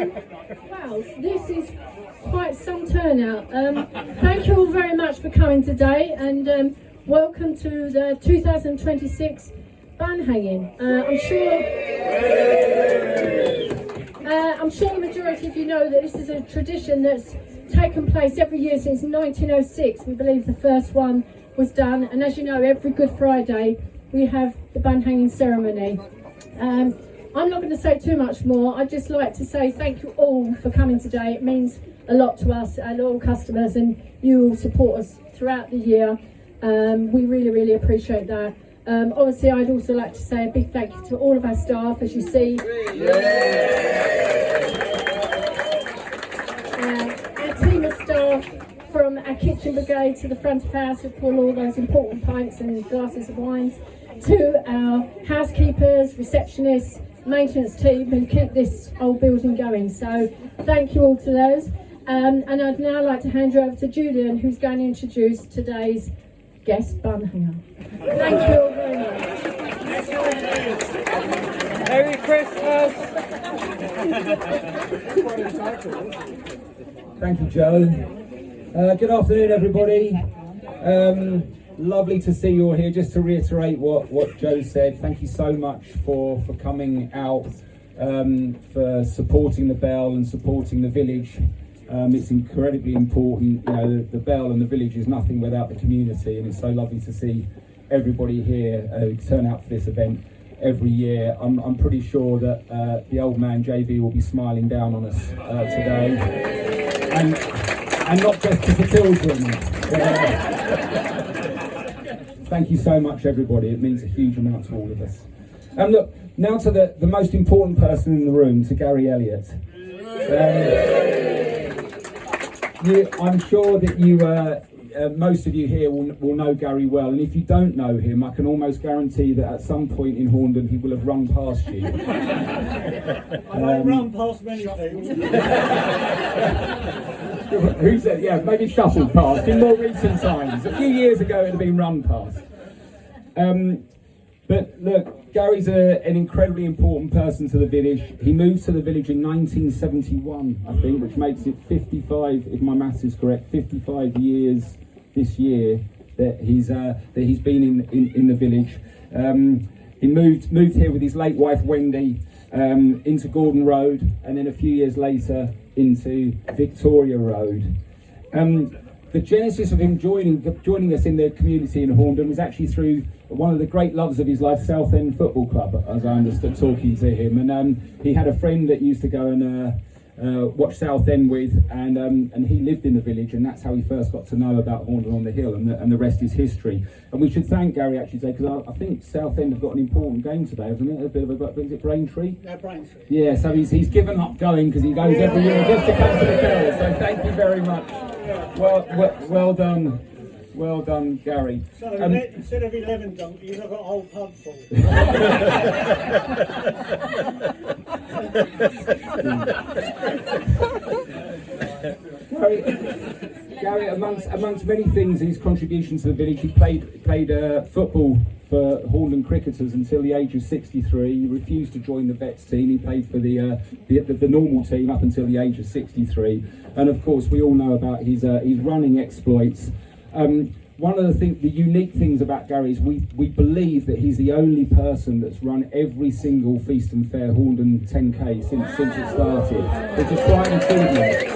Wow, this is quite some turnout. Thank you all very much for coming today, and welcome to the 2026 bun hanging. I'm sure the majority of you know that this is a tradition that's taken place every year since 1906. We believe the first one was done, and as you know, every Good Friday we have the bun hanging ceremony. I'm not going to say too much more. I'd just like to say thank you all for coming today. It means a lot to us, our loyal customers, and you all support us throughout the year. We really, really appreciate that. Obviously, I'd also like to say a big thank you to all of our staff, as you see. Our team of staff, from our kitchen brigade to the front of house, who pour all those important pints and glasses of wines, to our housekeepers, receptionists, maintenance team, who keep this old building going. So thank you all to those. And I'd now like to hand you over to Julian, who's going to introduce today's guest bun hanger. Thank you all very much. Merry Christmas! Thank you, Joe. Good afternoon, everybody. Lovely to see you all here. Just to reiterate what Joe said, thank you so much for coming out, for supporting the Bell and supporting the village. It's incredibly important. You know, the Bell and the village is nothing without the community, and it's so lovely to see everybody here turn out for this event every year. I'm pretty sure that the old man JB will be smiling down on us today, and not just to the children. Thank you so much, everybody. It means a huge amount to all of us. And look, now to the most important person in the room, to Gary Elliott. I'm sure that you, most of you here will know Gary well, and if you don't know him, I can almost guarantee that at some point in Horndon he will have run past you. I've run past many people. Who said, yeah, maybe shuffled past in more recent times. A few years ago it had been run past. But look, Gary's an incredibly important person to the village. He moved to the village in 1971, I think, which makes it 55, if my maths is correct, 55 years this year that he's been in the village. He moved here with his late wife Wendy into Gordon Road, and then a few years later into Victoria Road. The genesis of him joining us in the community in Horndon was actually through one of the great loves of his life, Southend Football Club, as I understood talking to him. And he had a friend that used to go and watch Southend with, and he lived in the village, and that's how he first got to know about Horndon on the Hill, and the rest is history. And we should thank Gary actually today, because I think Southend have got an important game today, hasn't it? A bit of is it Braintree? Yeah, Braintree. Yeah, so he's given up going because he goes every year just to come to the Bell. So thank you very much. Well done. Well done, Gary. So instead of 11 donkeys, I've got a whole pub full. Gary, amongst many things, his contribution to the village, he played football for Horndon Cricketers until the age of 63. He refused to join the Vets team. He played for the normal team up until the age of 63. And of course, we all know about his running exploits. One of the unique things about Gary is we believe that he's the only person that's run every single Feast and Fair Horndon 10K since it started, which is quite an achievement.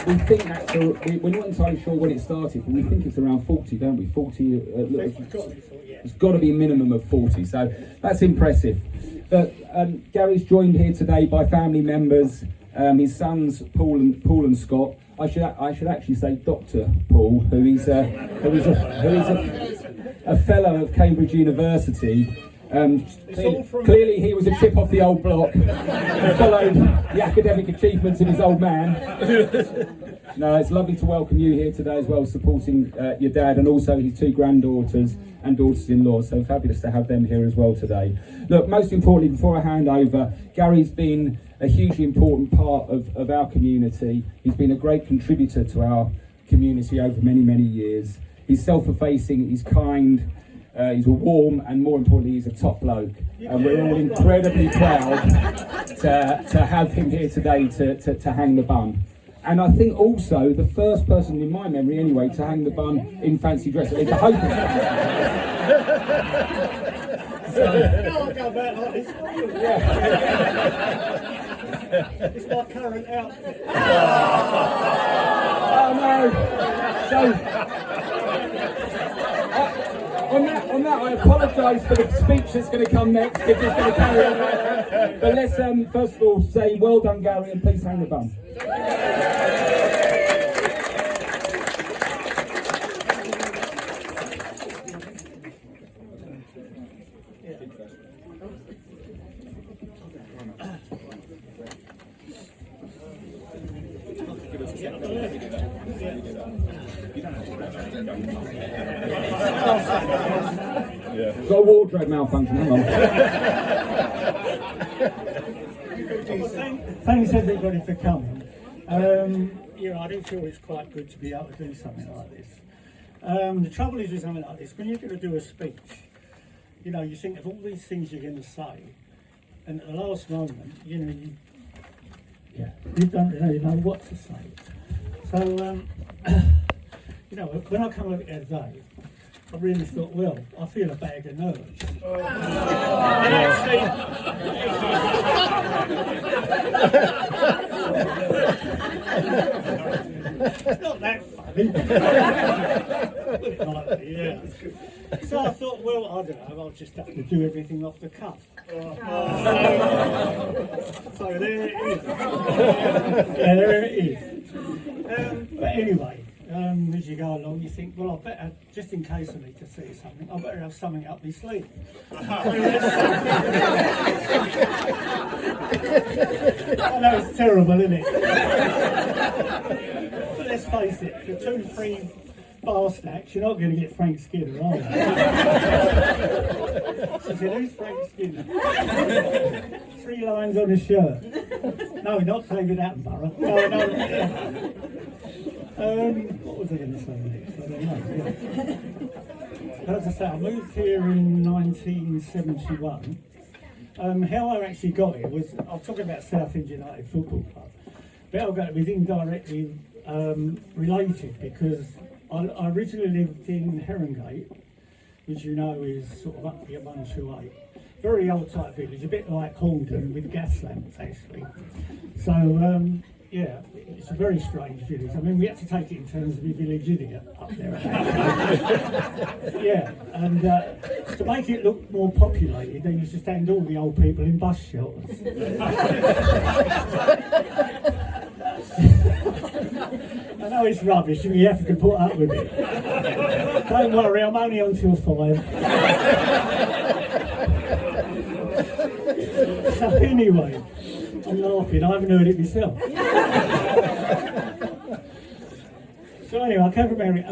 We think that's we're not entirely sure when it started, but we think it's around 40, don't we? 40. It's got to be a minimum of 40, so that's impressive. But Gary's joined here today by family members. His sons Paul and Scott. I should actually say Dr. Paul, who is a fellow of Cambridge University. Clearly he was a chip off the old block and followed the academic achievements of his old man. No, it's lovely to welcome you here today as well, supporting your dad and also his two granddaughters and daughters-in-law. So fabulous to have them here as well today. Look, most importantly, before I hand over, Gary's been a hugely important part of our community. He's been a great contributor to our community over many, many years. He's self-effacing, he's kind, He's a warm and, more importantly, he's a top bloke. And we're all incredibly proud to have him here today to hang the bun. And I think also the first person in my memory, anyway, to hang the bun in fancy dress. It's a hope. I'll go back like this. It's my current outfit. Oh no! So, on that, I apologise for the speech that's going to come next, if it's going to carry on like that. But let's first of all say well done, Gary, and please hang the bun. Got a wardrobe malfunction, hang on. Thanks everybody for coming. I do feel it's quite good to be able to do something like this. The trouble is with something like this, when you're going to do a speech, you think of all these things you're going to say, and at the last moment, you don't really know what to say. So, when I come over here today, I really thought, well, I feel a bag of nerves. It's not that funny. Yeah. So I thought, well, I don't know, I'll just have to do everything off the cuff. So there it is. Yeah, there it is. But anyway, as you go along, you think, well, I better, just in case I need to say something, I better have something up my sleeve. I know it's terrible, isn't it? But let's face it, for 2-3 bar snacks, you're not going to get Frank Skinner, are you? She said, who's Frank Skinner? 3 lines on his shirt. No, not David Attenborough. No. What was I going to say next? I don't know. As I say, I moved here in 1971. How I actually got here was, I'm talking about Southend United Football Club, but how I got it was indirectly related, because I originally lived in Herongate, which is sort of up here 128. Very old type village, a bit like Horndon with gas lamps actually. So yeah, it's a very strange village. I mean, we had to take it in terms of a village idiot up there. Yeah, and to make it look more populated, they used to stand all the old people in bus shelters. I know it's rubbish and you have to put up with it. Don't worry, I'm only on till 5. So anyway, I'm laughing, I haven't heard it myself. So anyway, I came from America,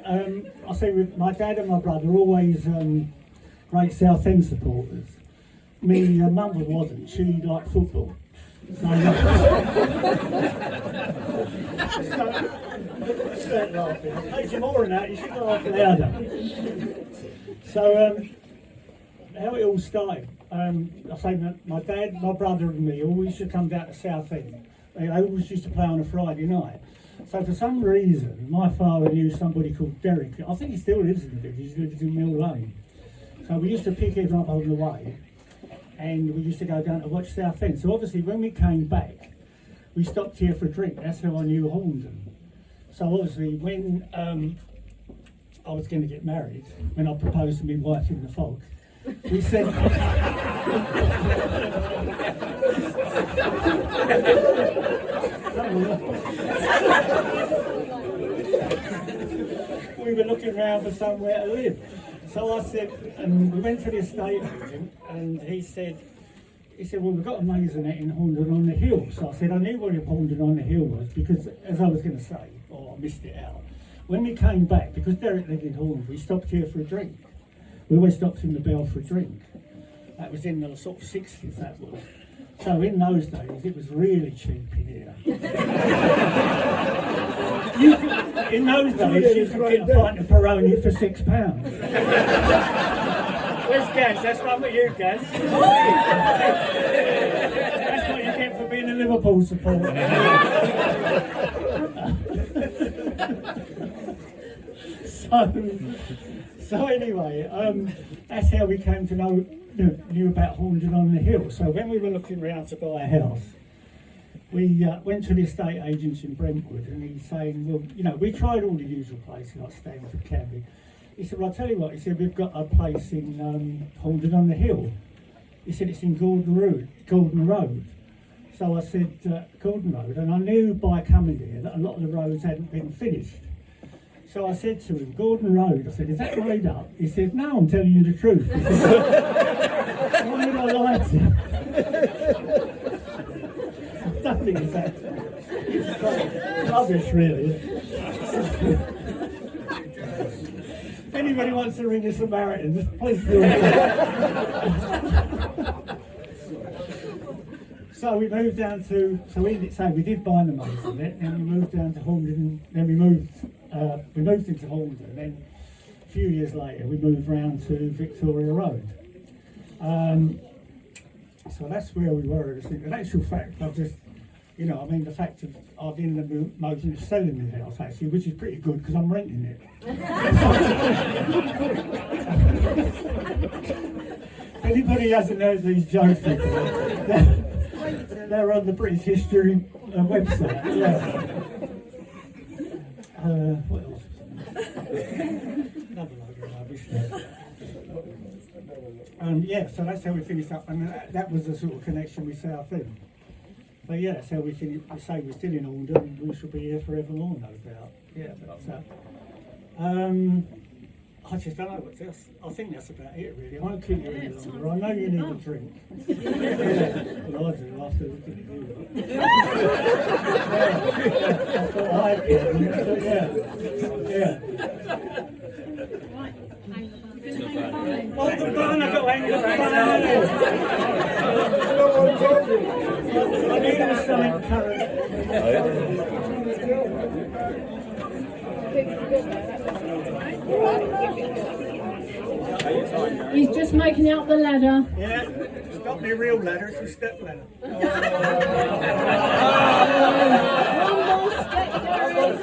and I say with my dad and my brother were always great Southend supporters. Me, mum wasn't, she liked football. So, start laughing. I paid you more than that, you should laugh louder. So, how it all started, I say my dad, my brother and me always used to come down to Southend. They always used to play on a Friday night. So for some reason, my father knew somebody called Derek. I think he still lives in the village, he lives in Mill Lane. So we used to pick him up on the way, and we used to go down to watch Southend. So obviously when we came back, we stopped here for a drink. That's how I knew Horndon. So obviously when I was going to get married, when I proposed to my wife in the fog, we said... we were looking around for somewhere to live. So I said, and we went to the estate agent, and he said, well, we've got a maisonette in Horndon on the Hill. So I said, I knew what Horndon on the Hill was, because as I was going to say, or I missed it out, when we came back, because Derek lived in Horndon, we stopped here for a drink. We always stopped in the Bell for a drink. That was in the sort of 60s, that was. So in those days, it was really cheap in here. In those days, you could get a pint of Peroni for £6. Where's Gaz? That's one for you, Gaz. That's what you get for being a Liverpool supporter. So anyway, that's how we came to knew about Horndon on the Hill. So when we were looking around to buy a house, we went to the estate agents in Brentwood, and he's saying, well, you know, we tried all the usual places like Stanford, Canby. He said, well, I'll tell you what, he said, we've got a place in Horndon on the Hill. He said, it's in Gordon Road. So I said, Gordon Road, and I knew by coming here that a lot of the roads hadn't been finished. So I said to him, Gordon Road, I said, is that made up? He said, no, I'm telling you the truth. He said, why would I lie to you? I don't think it's that. It's quite rubbish, really. If anybody wants to ring the Samaritans, please do it. So we moved down to, we did buy the Masonette, then we moved down to Horndon, then we moved into Horndon, then a few years later we moved round to Victoria Road. So that's where we were. In actual fact, I've just, the fact of I've in the motion of selling the house actually, which is pretty good because I'm renting it. If anybody hasn't heard these jokes before, they're on the British History website. Yeah. What else? Another load of rubbish there. Yeah, so that's how we finished up, and that was the sort of connection with Southend. But yeah, that's how we finished. We say we're still in Horndon, and we shall be here forevermore, no doubt. Yeah, but I just don't know what else. I think that's about it, really. I won't keep you any longer. I know you need a drink. Yeah, well, I do after looking at you. I thought I'd get it. Yeah. Oh, the bun, I've got to hang the bun. I need something current. He's just making out the ladder. Yeah, it's not my real ladder, it's a step ladder. One more step, Gary.